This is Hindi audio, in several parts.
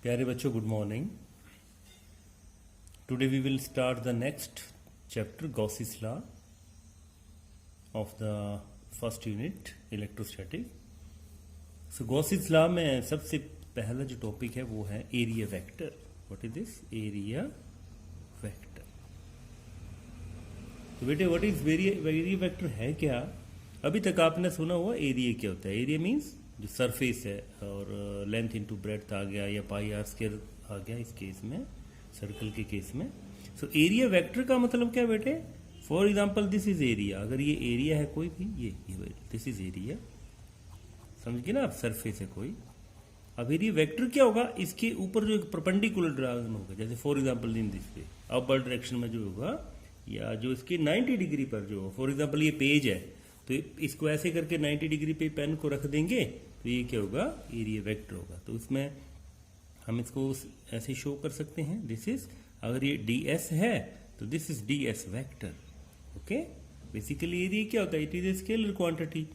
प्यारे बच्चों, good morning. Today we will start the next chapter, Gauss's law of the first unit electrostatic. So Gauss's law में सबसे पहला जो टॉपिक है वो है area vector. What is this? Area vector. तो बेटे व्हाट इज एरिया वेक्टर है क्या? अभी तक आपने सुना हुआ एरिया क्या होता है। एरिया मीन्स जो सरफेस है और लेंथ इनटू ब्रेड्थ आ गया या पाई आर स्क्वायर आ गया इस केस में, सर्कल के केस में। सो एरिया वेक्टर का मतलब क्या है बेटे? For example this is area. अगर ये एरिया है कोई भी, ये दिस इज एरिया, समझ गए ना आप? सरफेस है कोई। अब एरिया वेक्टर क्या होगा? इसके ऊपर जो एक परपेंडिकुलर ड्रैगन होगा, जैसे for example in this way upward direction में जो होगा, या जो इसके 90 डिग्री पर जो होगा। फॉर एग्जांपल ये पेज है तो इसको ऐसे करके 90 डिग्री पे पेन को रख देंगे तो ये क्या होगा? एरिया वेक्टर होगा। तो इसमें हम इसको ऐसे शो कर सकते हैं। दिस इज, अगर ये ds है तो this is ds vector. Okay, basically area क्या होता है? It is a scalar quantity,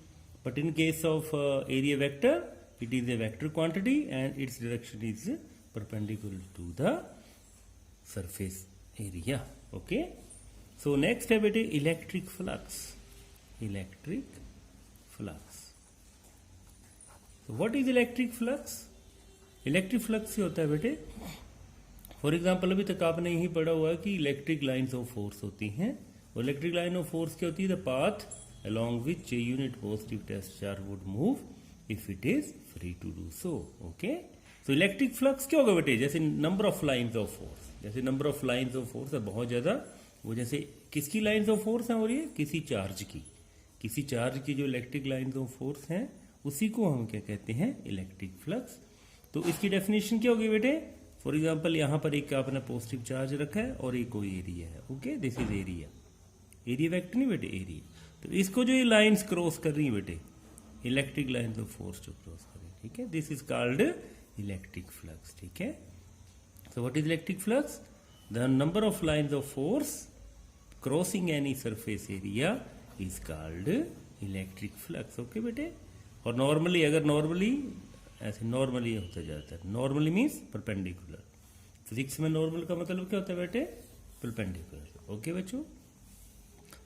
but in case of area vector it is a vector quantity and its direction is perpendicular to the surface area. Okay, so next है बेटे electric flux. Electric flux. What is electric flux? Electric flux से होता है बेटे, फॉर एग्जांपल अभी तक आपने यही पढ़ा हुआ है कि इलेक्ट्रिक लाइंस ऑफ फोर्स होती हैं। और इलेक्ट्रिक लाइन ऑफ फोर्स क्या होती है? The path along which a unit positive test charge would move if it is free to do so. Okay, so electric flux क्या होगा बेटे? जैसे number of lines of force, जैसे number of lines of force है बहुत ज्यादा, वो जैसे किसकी लाइंस ऑफ फोर्स है? और ये किसी चार्ज की, किसी चार्ज की जो इलेक्ट्रिक लाइंस ऑफ फोर्स हैं उसी को हम क्या कहते हैं? Electric flux. तो इसकी डेफिनेशन क्या होगी बेटे? फॉर एग्जांपल यहां पर एक आपने पॉजिटिव चार्ज रखा है और एक कोई एरिया है। Okay, this is area. Area vector नहीं बेटे, एरिया। तो इसको जो ये लाइंस क्रॉस कर रही है बेटे, इलेक्ट्रिक लाइंस ऑफ फोर्स जो क्रॉस कर रही है, ठीक है, this is called electric flux. ठीक है, so what is electric flux? The number of lines of force crossing any surface area is called electric flux. Okay बेटे, और नॉर्मली, अगर नॉर्मली ऐसे नॉर्मली होता जाता है, नॉर्मली मीन्स परपेंडिकुलर। फिजिक्स में नॉर्मल का मतलब क्या होता है बेटे? परपेंडिकुलर। ओके बच्चों,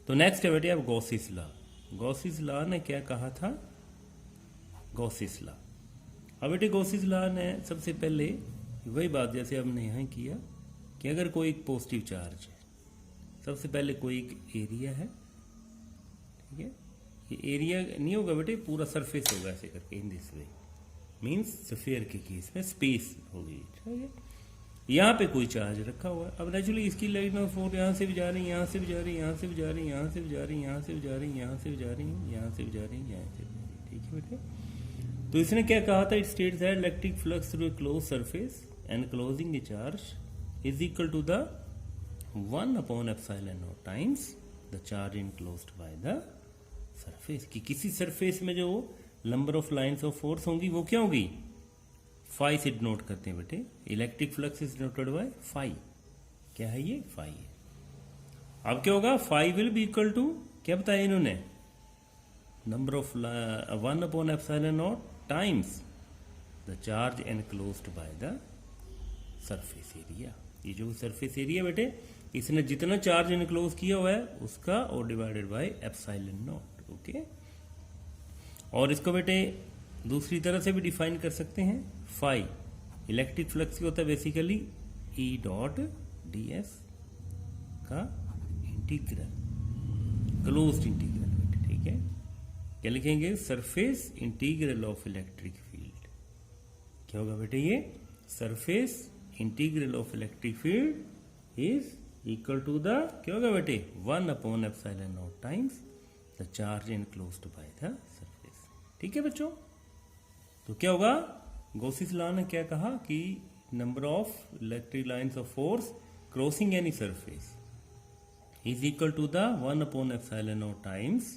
तो नेक्स्ट है बेटे अब गॉसिस लॉ। गॉसिस लॉ ने क्या कहा था? गॉसिस लॉ। अब बेटे गॉसिस लॉ ने सबसे पहले वही बात जैसे हमने यहां किया कि अगर कोई एक पॉजिटिव चार्ज है, सबसे पहले कोई एक एरिया है, ठीक है, ये एरिया नहीं होगा बेटे, पूरा सरफेस होगा ऐसे करके, in this way means sphere के केस में स्पेस होगी। ठीक है, यहाँ पे कोई चार्ज रखा हुआ है। अब नेचुरली इसकी लाइन ऑफ फोर्स यहाँ से भी जा रही है, यहाँ से भी जा रही है, यहाँ से भी जा रही है, यहाँ से भी जा रही है, यहाँ से भी जा रही है, यहाँ से भी जा रही है, यहाँ से भी जा रही है, यहाँ से भी जा रही है। ठीक है बेटे, तो इसने क्या कहा था? It states that electric flux through a close surface enclosing a charge is equal to the 1/ε0 times the charge enclosed by the surface. कि किसी सरफेस में जो number of lines of force होंगी वो क्या होगी? फाई से डिनोट करते हैं बेटे। Electric flux is denoted by phi. क्या है ये? फाई है। अब क्या होगा? Phi will be equal to, क्या बताया इन्होंने? Number of 1/ε0 times the charge enclosed by the surface area. ये जो सरफेस एरिया बेटे, इसने जितना चार्ज इनक्लोज किया हुआ है उसका, और डिवाइडेड बाय ε0। ओके, और इसको बेटे दूसरी तरह से भी डिफाइन कर सकते हैं। फाई इलेक्ट्रिक फ्लक्स क्या होता है? बेसिकली E डॉट ds का इंटीग्रल, क्लोज्ड इंटीग्रल बेटे। ठीक है, क्या लिखेंगे? Surface integral of electric field. क्या होगा बेटे ये? Surface integral of electric field is equal to the, क्या होगा बेटे? 1/ε0 times the charge enclosed by the surface. ठीक है बच्चों, तो क्या होगा? गॉसिस लॉ ने क्या कहा कि number of electric lines of force crossing any surface is equal to the 1/ε0 times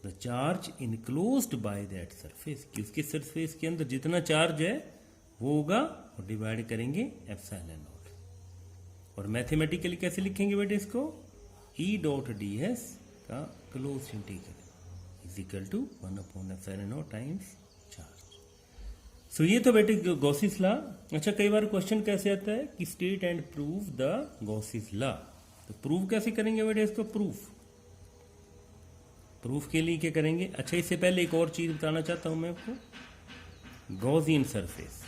the charge enclosed by that surface. कि उसके सरफेस के अंदर जितना चार्ज है वो होगा, और डिवाइड करेंगे ε0। और मैथमेटिकली कैसे लिखेंगे बेटे इसको? E डॉट ds का close integral is equal to 1/ε0 times charge. So ये तो बेटे गॉसिस लॉ अच्छा, कई बार क्वेश्चन कैसे आता है कि state and prove the Gauss's law. तो प्रूव कैसे करेंगे बेटे इसको? प्रूफ के लिए क्या करेंगे? अच्छा, इससे पहले एक और चीज बताना चाहता हूं मैं आपको। गॉसियन सरफेस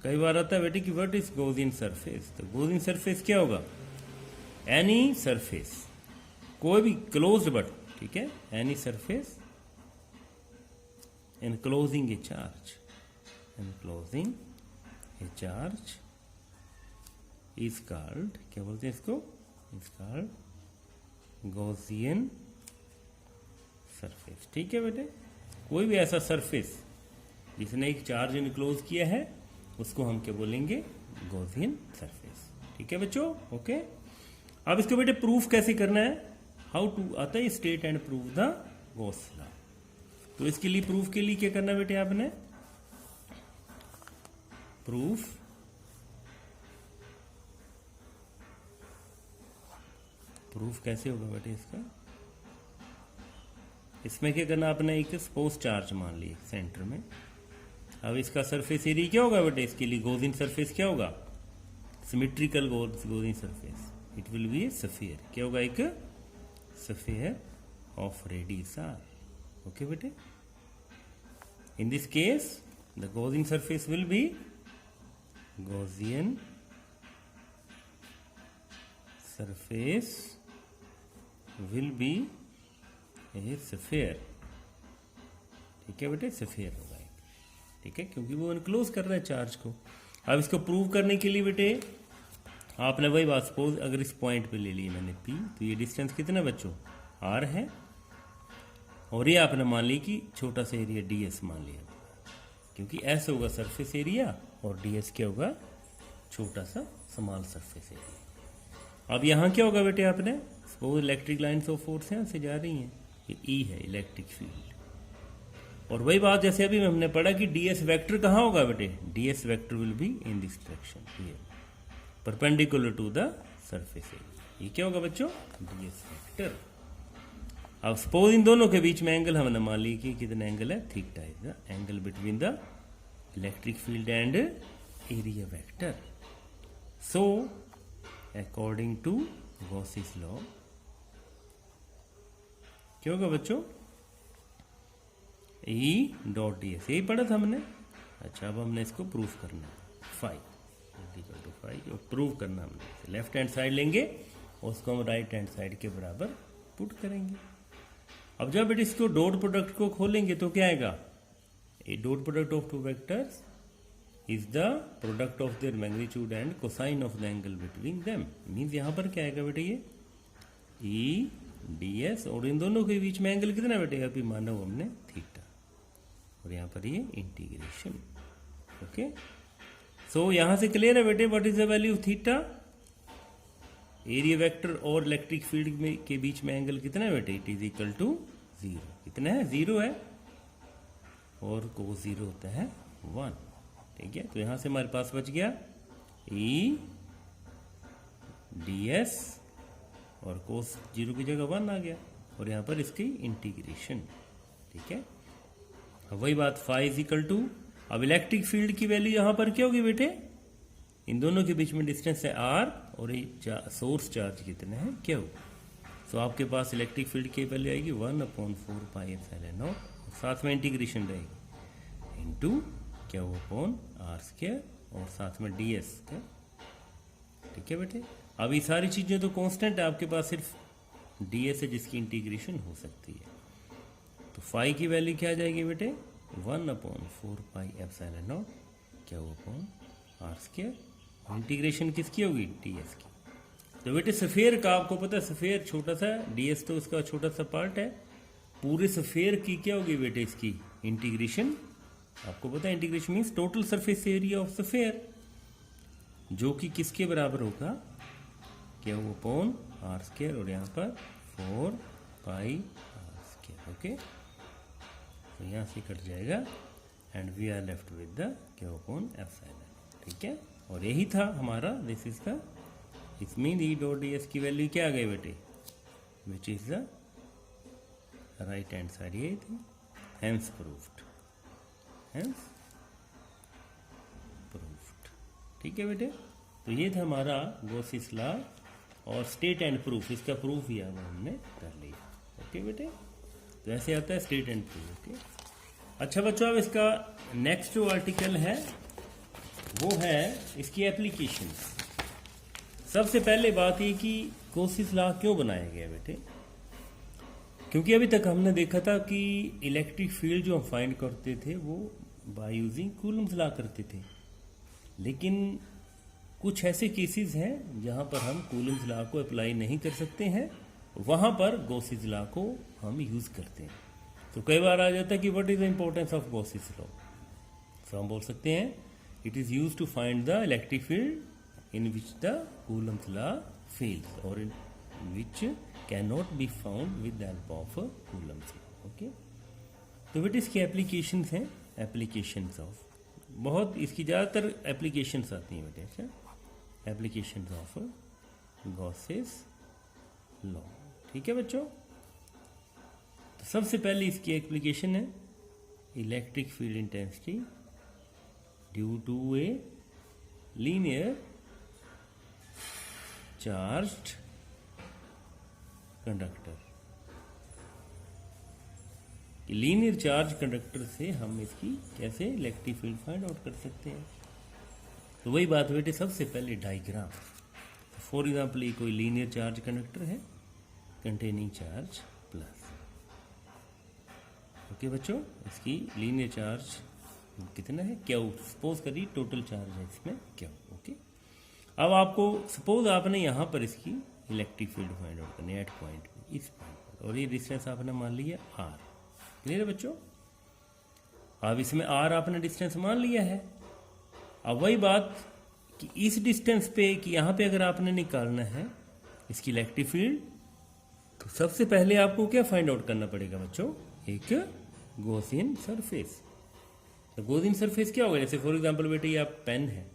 कई बार आता है बेटे कि व्हाट इज गॉसियन सरफेस। तो गॉसियन सरफेस क्या होगा? एनी सरफेस, कोई भी क्लोज्ड बट, ठीक है, any surface enclosing a charge, enclosing a charge is called, क्या बोलते हैं इसको? is called Gaussian surface. ठीक है बेटे, कोई भी ऐसा सरफेस जिसने एक चार्ज इनक्लोज किया है उसको हम क्या बोलेंगे? Gaussian surface. ठीक है बच्चों, ओके। अब इसको बेटे प्रूफ कैसे करना है? हाउ टू आता है state and prove the Gauss law. तो इसके लिए प्रूफ के लिए क्या करना है बेटे आपने? प्रूफ कैसे होगा बेटे इसका? इसमें क्या करना आपने? एक स्पोज चार्ज मान लिया सेंटर में। अब इसका सरफेस एरिया क्या होगा बेटे? इसके लिए गॉसियन सरफेस क्या होगा? Symmetrical Gaussian surface. It will B A sphere. क्या होगा? एक sphere of radius r। Okay बेटे, in this case the Gaussian surface will be Gaussian surface will be a sphere। ठीक है बेटे, स्फीयर होगा। ठीक है, क्योंकि वो इनक्लोज कर रहा है चार्ज को। अब इसको प्रूव करने के लिए बेटे आपने वही बात, सपोज अगर इस पॉइंट पे ले ली मैंने P, तो ये डिस्टेंस कितना बच्चों? R है, और ये आपने मान ली कि छोटा सा एरिया ds मान लिया, क्योंकि S होगा सरफेस एरिया और ds क्या होगा? छोटा सा स्मॉल सरफेस एरिया। अब यहाँ क्या होगा बेटे? आपने suppose electric lines of force यहाँ से जा रही हैं, ये E है इलेक्ट्रिक फील्ड। और वही बात जैसे अभी हमने पढ़ा कि ds वेक्टर कहाँ होगा बेटे? ds vector will be in this direction here, perpendicular to the surface area. ये क्या होगा बच्चों? ds vector. अब सपोज इन दोनों के बीच में एंगल हमने मान ली कि कितना एंगल है? Theta is the angle between the electric field and area vector. So according to Gauss's law क्या होगा बच्चों? E डॉट ds, यही पढ़ा था हमने। अच्छा, अब हमने इसको प्रूफ करना है। फाई और प्रूव करना हमने। लेफ्ट हैंड साइड लेंगे और उसको हम राइट हैंड साइड के बराबर पुट करेंगे। अब जब बेटे इसको डॉट प्रोडक्ट को खोलेंगे तो क्या आएगा? ए dot product of two vectors is the product of their magnitude and cosine of the angle between them. Means यहाँ पर क्या आएगा बेटे? ये ई ds, और इन दोनों के बीच में एंगल कितना बेटे? अभी माना हुआ हमने थीटा, और यहाँ पर ये इंटीग्रेशन। ओके, सो यहाँ से क्लियर है बेटे what is the value of theta? Area vector और इलेक्ट्रिक फील्ड में के बीच में एंगल कितना है बेटे? It is equal to 0। कितना है? 0 है, और कोस 0 होता है 1। ठीक है, तो यहां से हमारे पास बच गया E ds, और कोस 0 की जगह 1 आ गया, और यहां पर इसकी इंटीग्रेशन। ठीक है, अब वही बात फाई इज इक्वल टू, अब इलेक्ट्रिक फील्ड की वैल्यू यहां पर क्या होगी बेटे? इन दोनों के बीच में डिस्टेंस है r, और ये सोर्स चार्ज कितने हैं Q। तो आपके पास इलेक्ट्रिक फील्ड की वैल्यू आएगी 1/4 पाई एप्सिलॉन नॉट, साथ में इंटीग्रेशन रहेगी इनटू Q/r², और साथ में ds का। ठीक है बेटे, अब ये सारी चीजें तो कांस्टेंट है, आपके पास सिर्फ ds है जिसकी इंटीग्रेशन हो सकती है। तो फाई की वैल्यू क्या आ जाएगी बेटे? 1/4 pi epsilon not Q/r²। Integration किसकी होगी? ds की। तो बेटे सफेयर का आपको पता है, सफेयर छोटा सा, ds तो उसका छोटा सा पार्ट है। पूरे सफेयर की क्या होगी बेटे? इसकी इंटीग्रेशन। आपको पता है integration means total surface area of sphere, जो कि किसके बराबर होगा? Q/r², और यहाँ पर 4 पाई r²। ओके, तो यहाँ से कट जाएगा and we are left with the Q/ε। ठीक है, और यही था हमारा, this is the, it mean E dot ds की वैल्यू क्या आ गई बेटे? Which is the right hand side, ये थी। हेंस प्रूव्ड, हेंस ठीक है बेटे। तो ये था हमारा गॉसिस लॉ और स्टेट एंड प्रूफ, इसका प्रूफ भी अब हमने कर लिया। ओके बेटे, तो ऐसे आता है स्टेट एंड प्रूफ। ओके, अच्छा बच्चों, अब इसका नेक्स्ट जो आर्टिकल है वो है इसकी एप्लीकेशन। सबसे पहले बात ये कि गॉसिस लॉ क्यों बनाया गया बेटे, क्योंकि अभी तक हमने देखा था कि इलेक्ट्रिक फील्ड जो हम फाइंड करते थे वो बाय यूजिंग कूलम्स लॉ करते थे, लेकिन कुछ ऐसे केसेस हैं जहां पर हम कूलम्स लॉ को अप्लाई नहीं कर सकते हैं, वहां पर गॉसिस लॉ को हम यूज करते हैं। तो कई बार आ जाता है कि what is the importance of Gauss's law. तो हम बोल सकते हैं it is use to find the electric field in which the Coulomb's law fails और in which can not be found with the help of Coulomb's law. Okay, तो बेटे इसकी एप्लीकेशंस हैं, एप्लीकेशंस ऑफ, बहुत इसकी ज़्यादातर एप्लीकेशंस आती हैं बेटे। अच्छा, एप्लीकेशंस ऑफ गॉसिस लॉ, ठीक है बच्चों। तो सबसे पहले इसकी एप्लीकेशन है electric field intensity due to a linear charged conductor. Linear charge conductor से हम इसकी कैसे इलेक्ट्रिक फील्ड फाइंड आउट कर सकते हैं। तो वही बात बेटे, सबसे पहले डायग्राम। फॉर एग्जाम्पल ये कोई लीनियर चार्ज कंडक्टर है कंटेनिंग चार्ज प्लस। ओके बच्चों, इसकी लीनियर चार्ज कितना है, क्यू। सपोज करिए टोटल चार्ज है इसमें क्यू। ओके, अब आपको सपोज आपने यहाँ पर इसकी इलेक्ट्रिक फील्ड फाइंड आउट करनी है एट पॉइंट पे, इस पॉइंट पर, और ये डिस्टेंस आपने मान लिया आर। क्लियर है बच्चों। अब इसमें आर आपने डिस्टेंस मान लिया है। अब वही बात कि इस डिस्टेंस पे कि यहाँ पे अगर आपने निकालना है इसकी इलेक्ट्रिक फील्ड, तो सबसे पहले आपको क्या फाइंड आउट करना पड़ेगा बच्चों, एक गॉसियन सरफेस। तो गॉसियन सरफेस क्या होगा, जैसे फॉर एग्जांपल बेटे ये आप पेन है,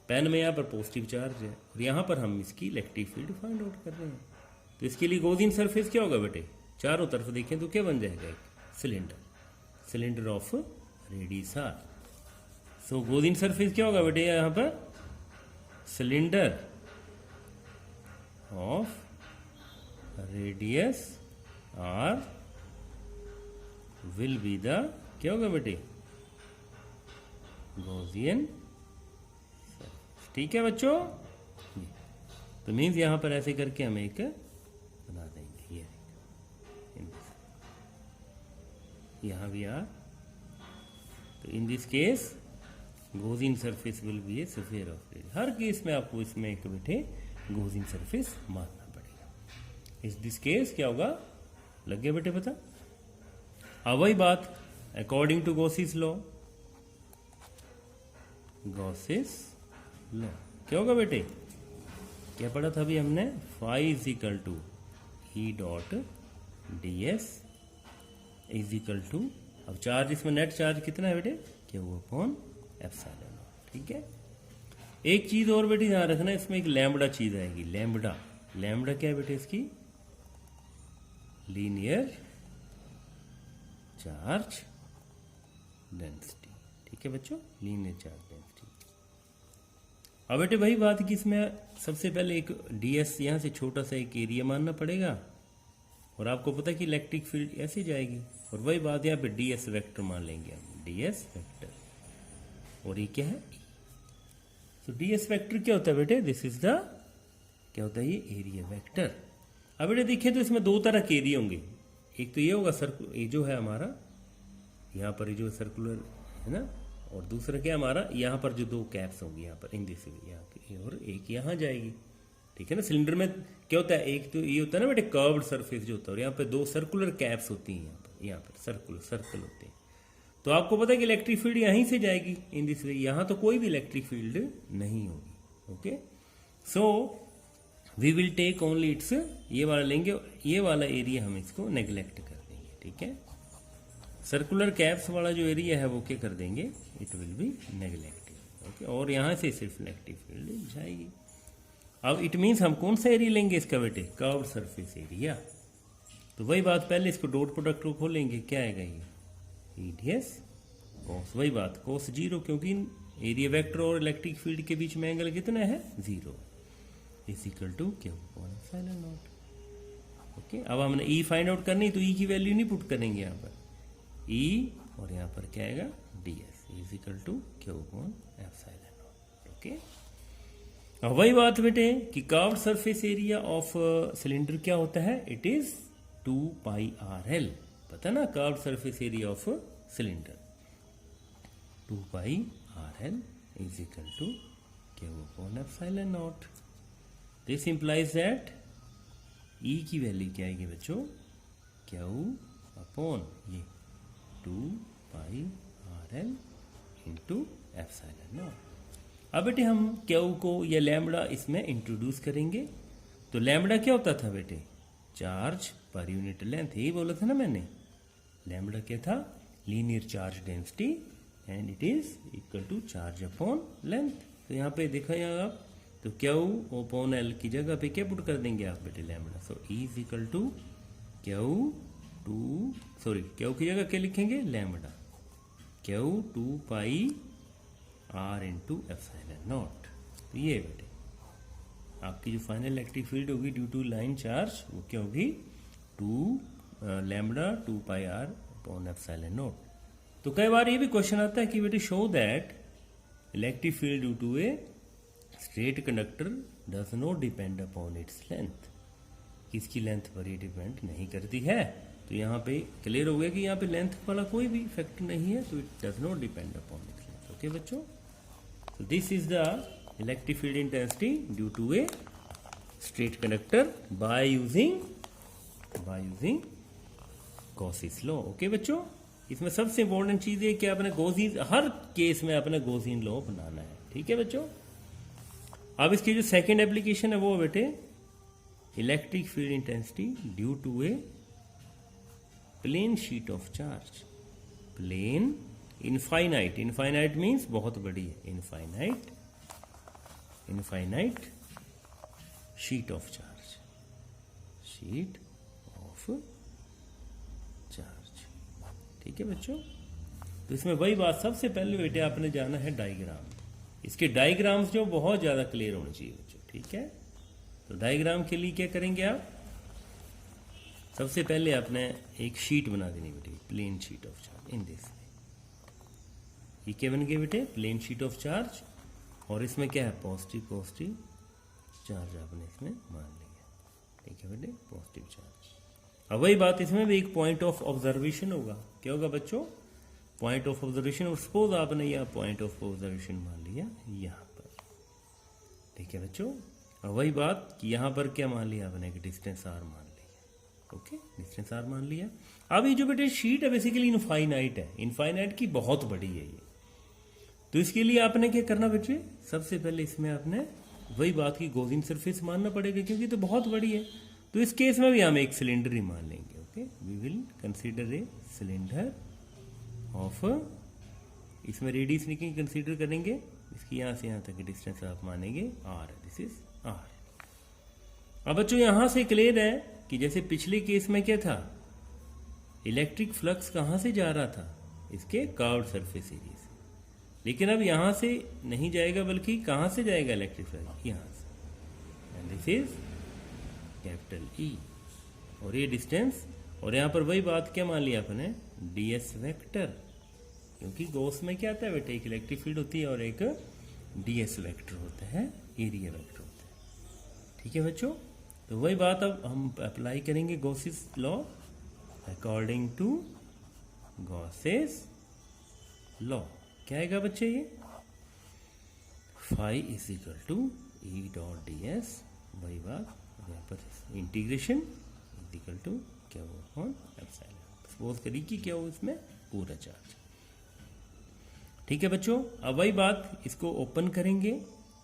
पेन में यहाँ पर पॉजिटिव चार्ज है और यहाँ पर हम इसकी इलेक्ट्रिक फील्ड फाइंड आउट कर रहे हैं। तो इसके लिए गॉसियन सरफेस क्या होगा बेटे, चारों तरफ देखें तो क्या बन जाएगा, एक cylinder, cylinder of radius R. So Gaussian surface क्या होगा बेटे, यहाँ पर cylinder of radius R will be the, क्या होगा बेटे, गॉसियन। ठीक है बच्चों, तो मीन्स यहां पर ऐसे करके हम एक बना देंगे, ये यहां भी आर। तो in this case Gaussian surface will be A sphere of radius. Her case में आपको इसमें एक बेटे गॉसियन सरफेस मानना पड़ेगा। इस दिस केस क्या होगा, लग गया बेटे पता। अब वही बात according to Gauss's law, Gauss's law क्या होगा बेटे, क्या पढ़ा था अभी हमने, phi is equal to E dot D S is equal to, अब चार्ज इसमें नेट चार्ज कितना है बेटे, क्या वो अपॉन एप्सिलॉन। ठीक है, एक चीज और बेटे ध्यान रखना, इसमें एक लैम्बडा चीज आएगी, लैम्बडा। लैम्बडा क्या है बेटे, इसकी लीनियर चार्ज डेंसिटी। ठीक है बच्चों, लीनियर चार्ज डेंसिटी। अब बेटे वही बात कि इसमें सबसे पहले एक डीएस यहाँ से छोटा सा एक एरिया मानना पड़ेगा, और आपको पता है कि इलेक्ट्रिक फील्ड ऐसे जाएगी, और वही बात यहाँ पे डीएस वेक्टर मान लेंगे हम, डीएस वेक्टर। और ये क्या है, तो डीएस वेक्टर क्या होता है बेटे, दिस इज द, क्या होता है ये एरिया वेक्टर। अब बेटे देखिए तो इसमें दो तरह के एरिया होंगे, एक तो ये होगा सर्कुलर, ये जो है हमारा यहाँ पर ये जो सर्कुलर है ना, और दूसरा क्या हमारा यहाँ पर जो दो कैप्स होंगी यहाँ पर इन दिस यहाँ की, और एक यहाँ जाएगी। ठीक है ना, सिलेंडर में क्या होता है, एक तो ये होता है ना बेटे कर्व्ड सरफेस जो होता है, और यहाँ पे दो सर्कुलर कैप्स होती हैं, यहाँ पर सर्कल होते हैं। तो आपको पता है कि इलेक्ट्रिक फील्ड यहीं से जाएगी इन दिस वे, यहाँ तो कोई भी इलेक्ट्रिक फील्ड नहीं होगी। Okay, so we will take only its, ये वाला लेंगे, ये वाला एरिया हम इसको नेग्लेक्ट कर देंगे। ठीक है, सर्कुलर कैप्स वाला जो एरिया है वो क्या कर देंगे, it will B neglected. Okay, और यहाँ से सिर्फ इलेक्ट्रिक फील्ड जाएगी। अब इट मीन्स हम कौन सा एरिया लेंगे इसका बेटे, कर्व्ड सरफेस एरिया। तो वही बात, पहले इसको डॉट प्रोडक्ट को खोलेंगे, क्या आएगा ये, ईडीएस कॉस, वही बात कॉस जीरो, क्योंकि एरिया वेक्टर और इलेक्ट्रिक फील्ड के बीच में एंगल कितना है 0 is equal to Q upon epsilon naught. Okay, अब हमने ई फाइंड आउट करनी तो ई की वैल्यू नहीं पुट करेंगे यहाँ पर, ई और यहाँ पर क्या आएगा D S is equal to Q upon epsilon naught. Okay, अब वही बात बेटे कि curved surface area of cylinder क्या होता है, it is 2 pi R L. पता ना curved surface area of cylinder 2 pi R L is equal to Q upon epsilon naught. This implies that E की वैल्यू क्या आएगी बच्चों, क्यू अपॉन ये 2 pi R L into epsilon naught. अब बेटे हम क्यू को या लैम्बडा इसमें इंट्रोड्यूस करेंगे। तो लैम्बडा क्या होता था बेटे, चार्ज पर यूनिट लेंथ, यही बोला था ना मैंने। लैम्बडा क्या था, linear charge density and it is equal to charge upon length. तो यहाँ पे देखा यहाँ आप, तो क्यू अपॉन एल की जगह पे क्या पुट कर देंगे आप बेटे, lambda. So E is equal to Q Q की जगह क्या लिखेंगे, lambda, Q 2 pi R into epsilon naught. तो ये बेटे आपकी जो फाइनल इलेक्ट्रिक फील्ड होगी ड्यू टू लाइन चार्ज वो क्या होगी, 2 lambda 2 pi R upon epsilon naught. तो कई बार ये भी क्वेश्चन आता है कि बेटे show that electric field due to a straight conductor does not depend upon its length, इसकी लेंथ पर ये डिपेंड नहीं करती है। तो यहाँ पे क्लियर हो गया कि यहाँ पे लेंथ वाला कोई भी फैक्टर नहीं है, तो it does not depend upon its length. Okay बच्चों, so this is the electric field intensity due to a straight conductor by using Gauss's law। Okay बच्चों, इसमें सबसे इंपॉर्टेंट चीज है कि आपने गॉसियन, हर केस में आपने गॉसियन लॉ बनाना है। ठीक है बच्चों, अब इसकी जो सेकंड एप्लीकेशन है वो बेटे electric field intensity due to a plane sheet of charge. Plane infinite, infinite means बहुत बड़ी है, infinite sheet of charge, sheet of charge. ठीक है बच्चों, तो इसमें वही बात, सबसे पहले बेटे आपने जाना है डायग्राम। इसके डायग्राम्स जो बहुत ज्यादा क्लियर होने चाहिए बच्चों। ठीक है, तो डायग्राम के लिए क्या करेंगे आप, सबसे पहले आपने एक शीट बना देनी बेटे, plane sheet of charge in this. ये क्या बन गया बेटे, प्लेन शीट ऑफ चार्ज, और इसमें क्या है, पॉजिटिव चार्ज आपने इसमें मान लिया। ठीक है बेटे, पॉजिटिव चार्ज। अब वही बात इसमें भी एक पॉइंट ऑफ ऑब्जर्वेशन होगा। क्या होगा बच्चों, पॉइंट ऑफ ऑब्जर्वेशन। और सपोज आपने यहाँ पॉइंट ऑफ ऑब्जर्वेशन मान लिया यहाँ पर। ठीक है बच्चों, अब वही बात कि यहाँ पर क्या मान लिया आपने, एक डिस्टेंस आर मान लिया। ओके, डिस्टेंस आर मान लिया। अब ये जो बेटे शीट है बेसिकली इनफाइनाइट है, इनफाइनाइट की बहुत बड़ी है ये। तो इसके लिए आपने क्या करना बच्चे, सबसे पहले इसमें आपने वही बात की गॉसियन सरफेस मानना पड़ेगा, क्योंकि तो बहुत बड़ी है। तो इस केस में भी हम एक सिलेंडर ही मान लेंगे। Okay, we will consider a cylinder of, इसमें रेडियस नहीं कंसीडर करेंगे, इसकी यहां से यहां तक की डिस्टेंस आप मानेंगे आर, दिस इज आर। अब बच्चों यहां से क्लियर है कि जैसे पिछले केस में क्या था, इलेक्ट्रिक फ्लक्स कहां से जा रहा था, इसके कर्व्ड सरफेस एरिया से। लेकिन अब यहां से नहीं जाएगा, बल्कि कहां से जाएगा इलेक्ट्रिक फ्लक्स, यहां से। And this is capital E, और ये डिस्टेंस, और यहां पर वही बात क्या मान लिया अपने, डीएस वेक्टर। क्योंकि गॉस में क्या आता है बेटे, एक इलेक्ट्रिक फील्ड होती है और एक डीएस वेक्टर होता है, एरिया वेक्टर होता है। ठीक है बच्चों, तो वही बात अब हम अप्लाई करेंगे Gauss's law, according to Gauss's law. क्या आएगा बच्चे, ये phi is equal to E dot D S, वही बात यहाँ पर इंटीग्रेशन इज इक्वल टू क्या हो एप्सिलॉन। सपोज करिए कि क्या हो इसमें पूरा चार्ज। ठीक है बच्चों, अब वही बात इसको ओपन करेंगे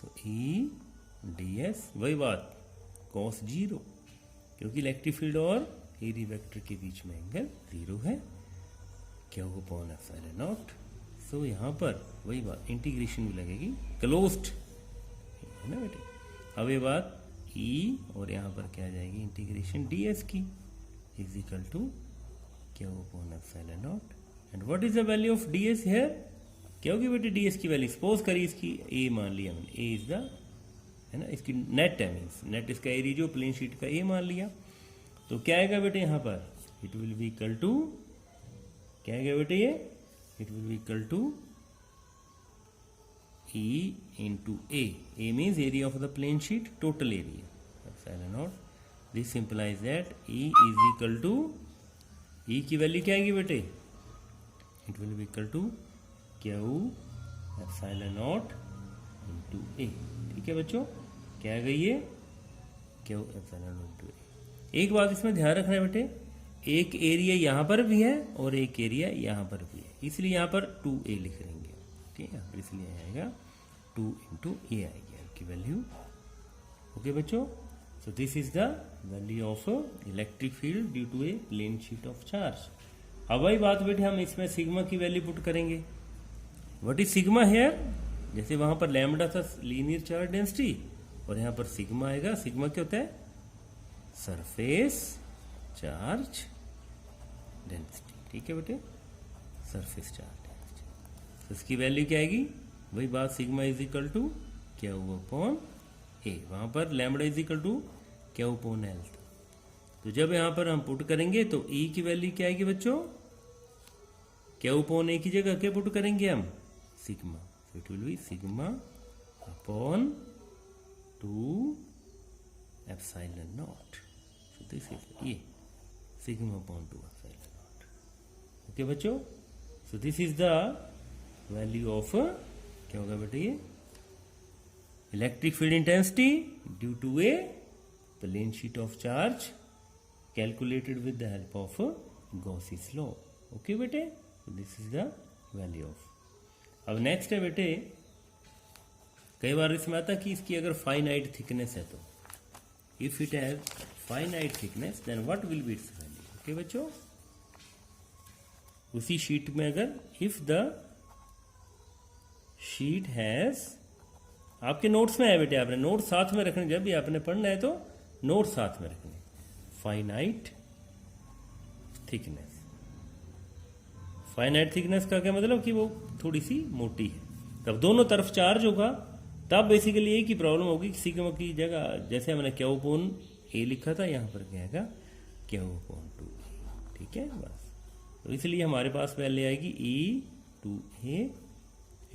तो ई डी एस, वही बात कॉस 0, क्योंकि इलेक्ट्रिक फील्ड और एरिया वेक्टर के बीच में एंगल 0 है, क्या हो अपॉन एप्सिलॉन नॉट। सो यहाँ पर वही बात इंटीग्रेशन भी लगेगी, क्लोज्ड है ना बेटे। अब ये बात ई और यहाँ पर क्या आ जाएगी, इंटीग्रेशन डी एस की इज इक्वल टू क्या हो upon epsilon not. And what is the value of D S here, क्या होगी बेटे डी एस की वैल्यू, सपोज करिए इसकी ए मान लिया हमने, ए इज द, है ना, इसकी नेट है, मीन्स नेट इसका एरिया जो प्लेन शीट का ए मान लिया, तो क्या आएगा बेटे यहाँ पर, it will be equal to, क्या आएगा बेटे ये, it will be equal to E into A. A means area of the plane sheet, total area. Epsilon naught. This implies that E is equal to, E की वैल्यू क्या आएगी बेटे, it will be equal to Q epsilon naught into A. ठीक है बच्चों, क्या आ गई है, Q epsilon naught into A. एक बात इसमें ध्यान रखना है बेटे, एक एरिया यहाँ पर भी है और एक एरिया यहाँ पर भी है, इसलिए यहाँ पर 2A लिख देंगे, ठीक है, इसलिए आएगा 2 into A आएगी आपकी वैल्यू। ओके बच्चों, so this is the value of electric field due to a plane sheet of charge. अब वही बात बेटे हम इसमें सिग्मा की वैल्यू पुट करेंगे। व्हाट इज सिग्मा हेयर, जैसे वहां पर लैम्बडा था लीनियर चार्ज डेंसिटी, और यहाँ पर सिग्मा आएगा। सिग्मा क्या होता है, सरफेस चार्ज डेंसिटी, ठीक है बेटे, सरफेस चार्ज डेंसिटी। तो इसकी वैल्यू क्या आएगी, वही बात, सिग्मा इज इक्वल टू क्या हुआ अपॉन ए, वहां पर लैम्बडा इज इक्वल टू क्या अपॉन एल। तो जब यहां पर हम पुट करेंगे तो ई की वैल्यू क्या आएगी बच्चों, क्या अपॉन ए की जगह क्या पुट करेंगे हम, sigma, so it will be sigma upon 2 epsilon naught. So this is ये sigma upon 2 epsilon naught. Okay बच्चों, so this is the value of, क्या होगा बेटे ये, electric field intensity due to a plane sheet of charge calculated with the help of Gauss's law. Okay बेटे, this is the value of. अब नेक्स्ट है बेटे, कई बार इसमें आता कि इसकी अगर फाइनाइट थिकनेस है तो, if it has finite thickness then what will be its value. Okay बच्चों, उसी शीट में अगर इफ द शीट हैज, आपके नोट्स में है बेटे, आपने नोट साथ में रखने, जब भी आपने पढ़ना है तो नोट साथ में रखने, फाइनाइट थिकनेस। फाइनाइट थिकनेस का क्या मतलब कि वो थोड़ी सी मोटी है, तब दोनों तरफ चार्ज होगा, तब बेसिकली एक ही प्रॉब्लम होगी कि सिग्मा की जगह, जैसे हमने क्यू अपॉन ए लिखा था, यहाँ पर क्या आएगा क्यू अपॉन 2, ठीक है बस। तो इसलिए हमारे पास वैल्यू आएगी E2A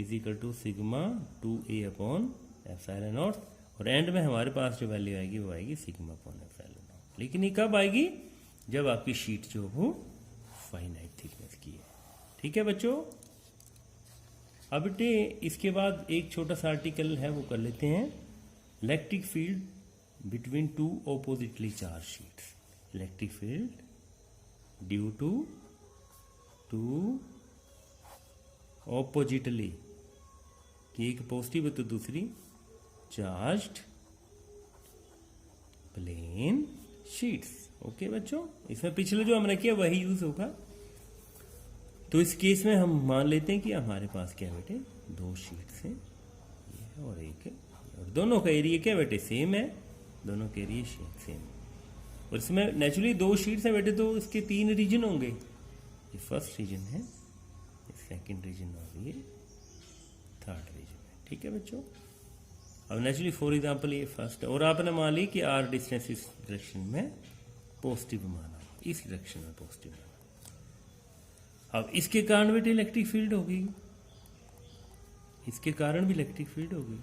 is equal to sigma 2A upon epsilon naught, और एंड में हमारे पास जो वैल्यू आएगी वो आएगी सिग्मा अपॉन एप्सिलॉन नॉट। लेकिन ये कब आएगी, जब आपकी शीट जो हो फाइनाइट थिकनेस की है, ठीक है बच्चों। अब बेटे इसके बाद एक छोटा सा आर्टिकल है वो कर लेते हैं, electric field between 2 oppositely charge sheets. Electric field due to 2 oppositely, कि एक पॉजिटिव है तो दूसरी चार्ज्ड प्लेन शीट्स। ओके बच्चों, इसमें पिछले जो हमने किया वही यूज होगा। तो इस केस में हम मान लेते हैं कि हमारे पास क्या बेटे, 2 शीट्स हैं, ये है और एक है, और दोनों का एरिया क्या बेटे सेम है, दोनों के एरिया सेम है। और इसमें नेचुरली 2 शीट्स हैं बेटे, तो इसके 3 रीजन होंगे, ये फर्स्ट रीजन है, सेकेंड रीजन और ये थर्ड रीजन है, ठीक है बच्चों। अब नेचुरली फॉर एग्जांपल ये फर्स्ट है, और आपने मान ली कि आर डिस्टेंस इस डायरेक्शन में पॉजिटिव माना, इस डायरेक्शन में पॉजिटिव माना। अब इसके कारण बेटे इलेक्ट्रिक फील्ड होगी, इसके कारण भी इलेक्ट्रिक फील्ड होगी।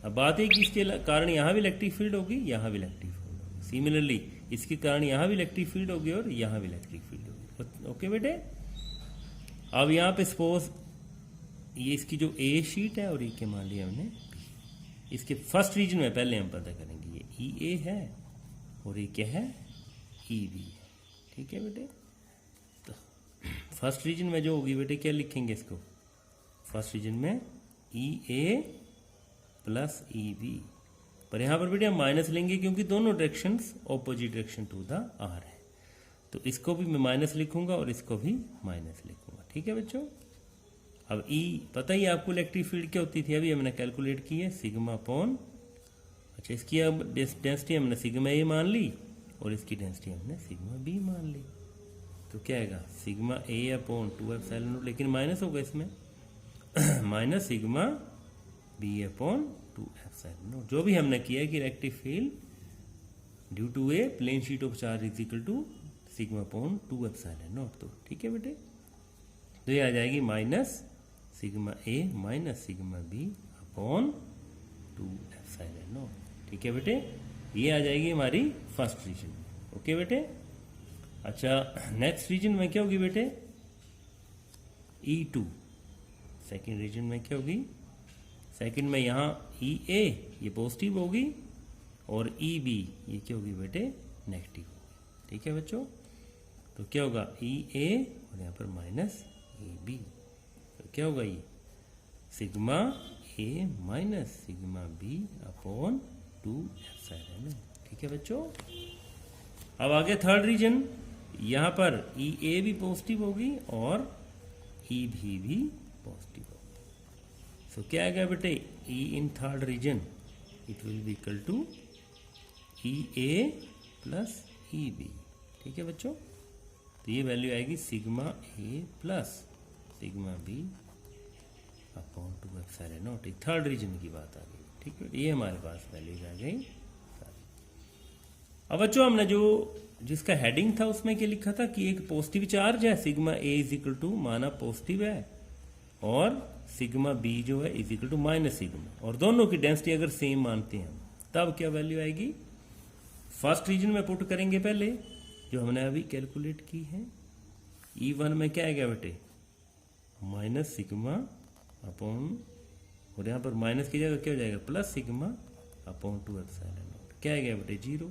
अब बात है कि इसके कारण यहां भी इलेक्ट्रिक फील्ड होगी, यहां भी इलेक्ट्रिक फील्ड होगी। सिमिलरली इसके कारण यहां भी इलेक्ट्रिक फील्ड होगी और यहां भी इलेक्ट्रिक फील्ड होगी। ओके बेटे, अब यहां पे सपोज ये इसकी जो ए शीट है और ये के मान लिया हमने बी, इसके फर्स्ट रीजन में पहले हम पता करेंगे, ये ई ए है और ये क्या है, ई बी है, ठीक है बेटे। तो फर्स्ट रीजन में जो होगी बेटे, क्या लिखेंगे इसको, फर्स्ट रीजन में ई ए प्लस ई बी, पर यहां पर बेटे हम माइनस लेंगे क्योंकि दोनों directions opposite direction to the R है, तो इसको भी मैं माइनस लिखूंगा और इसको भी माइनस लिखूंगा, ठीक है बच्चों। अब ई पता ही आपको इलेक्ट्रिक फील्ड क्या होती थी, अभी हमने कैलकुलेट की है सिग्मा अपॉन, अच्छा इसकी अब डेंसिटी हमने सिग्मा ए मान ली और इसकी डेंसिटी हमने सिग्मा बी मान ली, तो क्या आएगा sigma A upon 2 epsilon naught, लेकिन माइनस होगा इसमें minus sigma B upon 2 epsilon naught. जो भी हमने किया है कि electric field due to a plane sheet of charge is equal to sigma upon 2 epsilon naught. तो ठीक है बेटे, तो ये आ जाएगी minus sigma A minus sigma B upon 2 epsilon naught. ठीक है बेटे, ये आ जाएगी हमारी फर्स्ट रीजन। ओके बेटे, अच्छा नेक्स्ट रीजन में क्या होगी बेटे E2। सेकंड रीजन में क्या होगी, सेकंड में यहाँ EA ये पॉजिटिव होगी और EB ये क्या होगी बेटे नेगेटिव होगी। ठीक है बच्चों, तो क्या होगा EA और यहाँ पर माइनस EB, तो क्या होगा ये sigma A minus sigma B upon 2 epsilon. ठीक है बच्चों, अब आगे थर्ड रीजन, यहाँ पर EA भी पॉजिटिव होगी और EB भी पॉजिटिव होगी। सो क्या आएगा बेटे E in third region it will be equal to EA plus EB। ठीक है बच्चों, तो ये वैल्यू आएगी sigma A plus sigma B upon 2 epsilon naught. Third region की बात आ गई। ठीक है, ये हमारे पास वैल्यूज आ गई। अब बच्चों हमने जो जिसका हेडिंग था उसमें क्या लिखा था कि एक पॉजिटिव चार्ज है sigma A is equal to माना पॉजिटिव है और सिग्मा बी जो है is equal to minus sigma, और दोनों की डेंसिटी अगर सेम मानते हैं तब क्या वैल्यू आएगी। फर्स्ट रीजन में पुट करेंगे पहले जो हमने अभी कैलकुलेट की है। E1 में क्या आएगा बेटे माइनस सिग्मा अपॉन, और यहाँ पर माइनस की जगह क्या हो जाएगा plus sigma upon 2 epsilon not. क्या आएगा बेटे 0।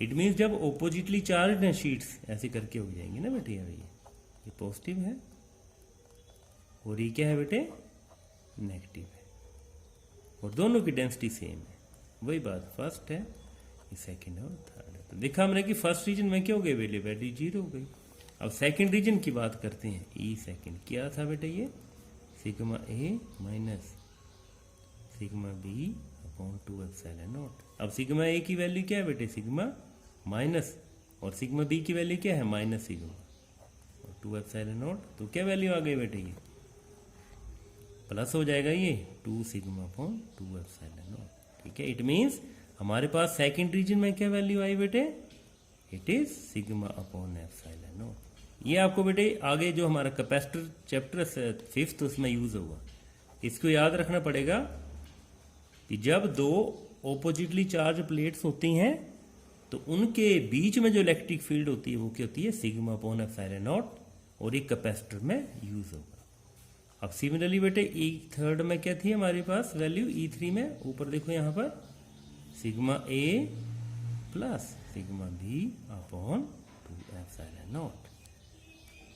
इट मीन्स जब ऑपोजिटली चार्ज है शीट्स ऐसे करके हो जाएंगी ना बेटे, ये पॉजिटिव है और ये क्या है बेटे नेगेटिव है, और दोनों की डेंसिटी सेम है। वही बात फर्स्ट है, ये सेकंड है और थर्ड है। तो देखा हमने कि फर्स्ट रीजन में क्या हो गई वैल्यू 0 हो गई। अब सेकंड रीजन की बात करते हैं। ई सेकंड क्या था बेटे ये sigma A minus sigma B upon 2 epsilon naught. अब सिग्मा ए की वैल्यू क्या है बेटे सिग्मा माइनस, और सिग्मा बी की वैल्यू क्या है माइनस सिग्मा और 2 एप्सिलॉन नॉट। तो क्या वैल्यू आ गई बेटे ये प्लस हो जाएगा ये 2 सिग्मा अपॉन 2 एप्सिलॉन नॉट। ठीक है, इट मीन्स हमारे पास सेकंड रीजन में क्या वैल्यू आई बेटे it is sigma upon epsilon not. ये आपको बेटे आगे जो हमारा कैपेसिटर चैप्टर 5th उसमें यूज होगा। इसको याद रखना पड़ेगा कि जब दो ऑपोजिटली चार्ज प्लेट्स होती हैं तो उनके बीच में जो इलेक्ट्रिक फील्ड होती है वो क्या होती है सिग्मा अपॉन एप्सिलॉन नॉट, और एक कैपेसिटर में यूज होगा। अब सिमिलरली बेटे ई थर्ड में क्या थी हमारे पास वैल्यू E3 में ऊपर देखो यहाँ पर sigma A plus sigma B upon 2 epsilon naught.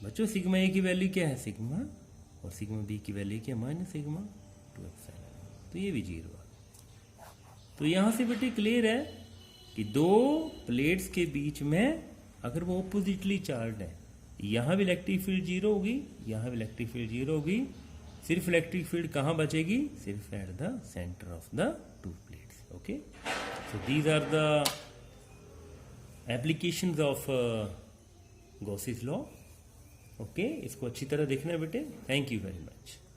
बच्चों सिग्मा ए की वैल्यू क्या है सिग्मा, और सिग्मा बी की वैल्यू क्या माइनस सिग्मा 2 एप्सिलॉन, तो ये भी 0 आ। तो यहां से बेटे क्लियर है कि दो प्लेट्स के बीच में अगर वो ऑपोजिटली चार्ज है, यहां भी इलेक्ट्रिक फील्ड 0 होगी, यहां भी इलेक्ट्रिक फील्ड 0 होगी। सिर्फ इलेक्ट्रिक फील्ड कहां बचेगी सिर्फ at the centre of the two plates. Okay, so these are the applications of Gauss's law. Okay, इसको अच्छी तरह देखना है बेटे। Thank you very much.